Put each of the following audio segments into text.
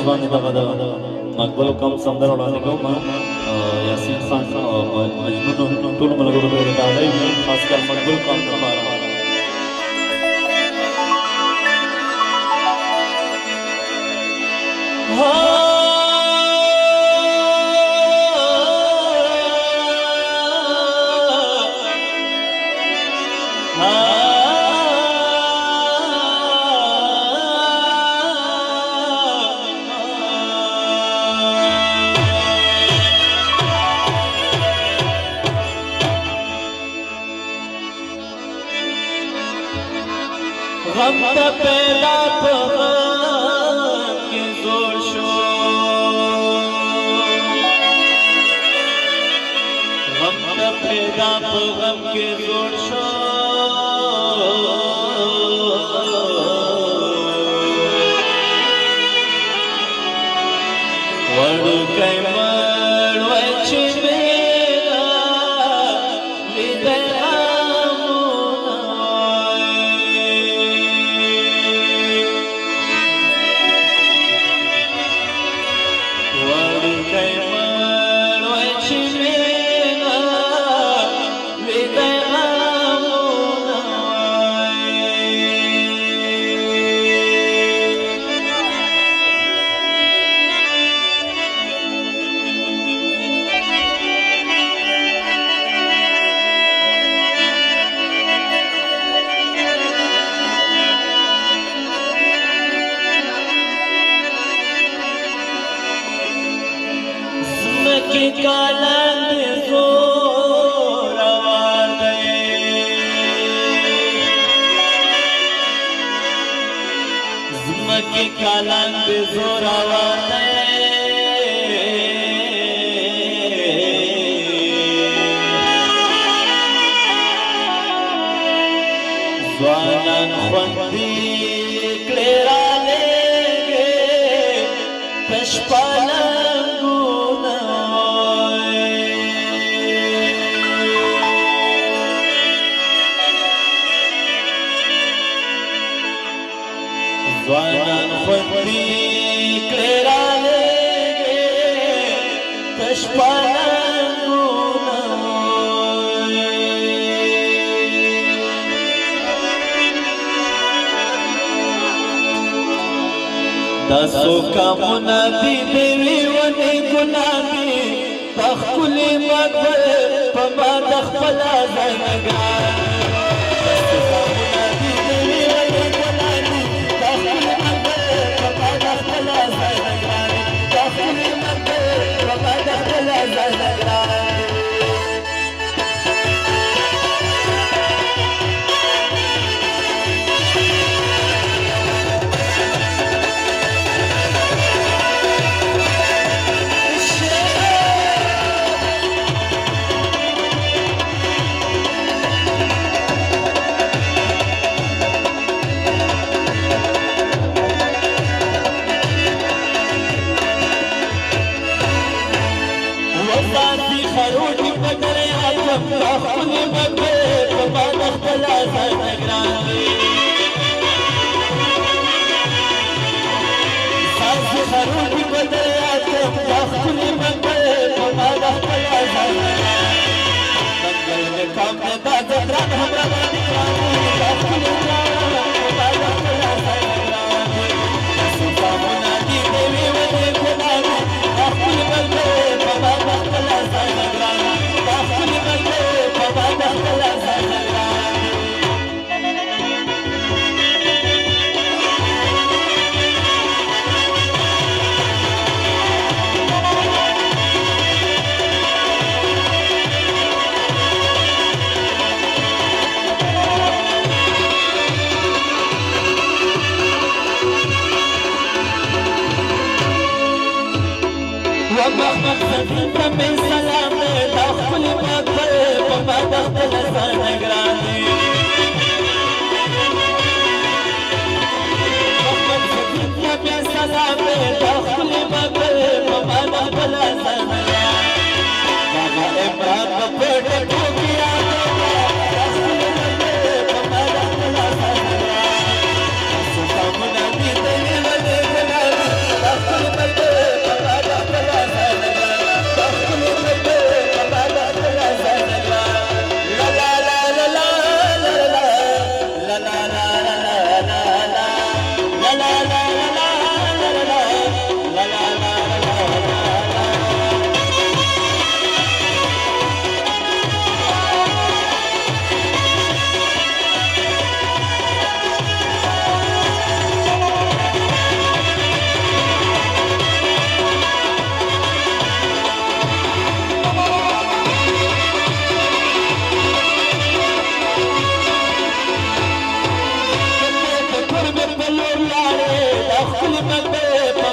منځ باندې دغه د مقبول کوم سندره وړاندې کوم یاسین خان مجنون ټول ملګرو ته د ډالۍ خاص کر مقبول کوم لپاره غم ته پیدا په غم کې زور شو غم ته پیدا په غم کې زور شو وړوکی مړ وای چې مینا لیدی की कालंद जोरावर की कालंद जोरावर ज़्वालन ख़ुंदी क्लेरा लेंगे पशपाला ज़्वालन ख़ुंदी क्लेरा लेंगे पशपाला दसो का मुनादी देवी वनी गुनादी तखली मगर पमा दखला ज़नगार तखली मगर पमा दखला ज़नगार खरूटी बदरिया तखली मगर पमा दखला ज़नगार मंगल में काम में बाजत रात हमरा बानी तखली मगर पमा दखला ज़नगार सुबह मुनादी देवी वने गुनादी तखली मगर पमा दखला ज़नगार तखली मगर पमा दखला ज़नगार ومحمد من سلام دخل مقبل وما دخل ज़नगार محمد من سلام دخل مقبل وما دخل ज़नगार बाबा इमरान पेट को किया दखल मगर वमा दखल ज़नगार सुबह मुनादी देवी वने गुनादी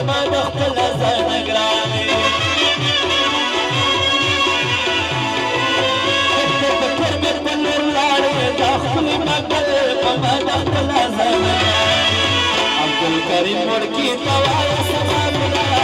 ما دخل زنقراني تذكر من بلور لاري دخل مقل ما دخل زنقراني عبد الكريم وركي طوايا سلام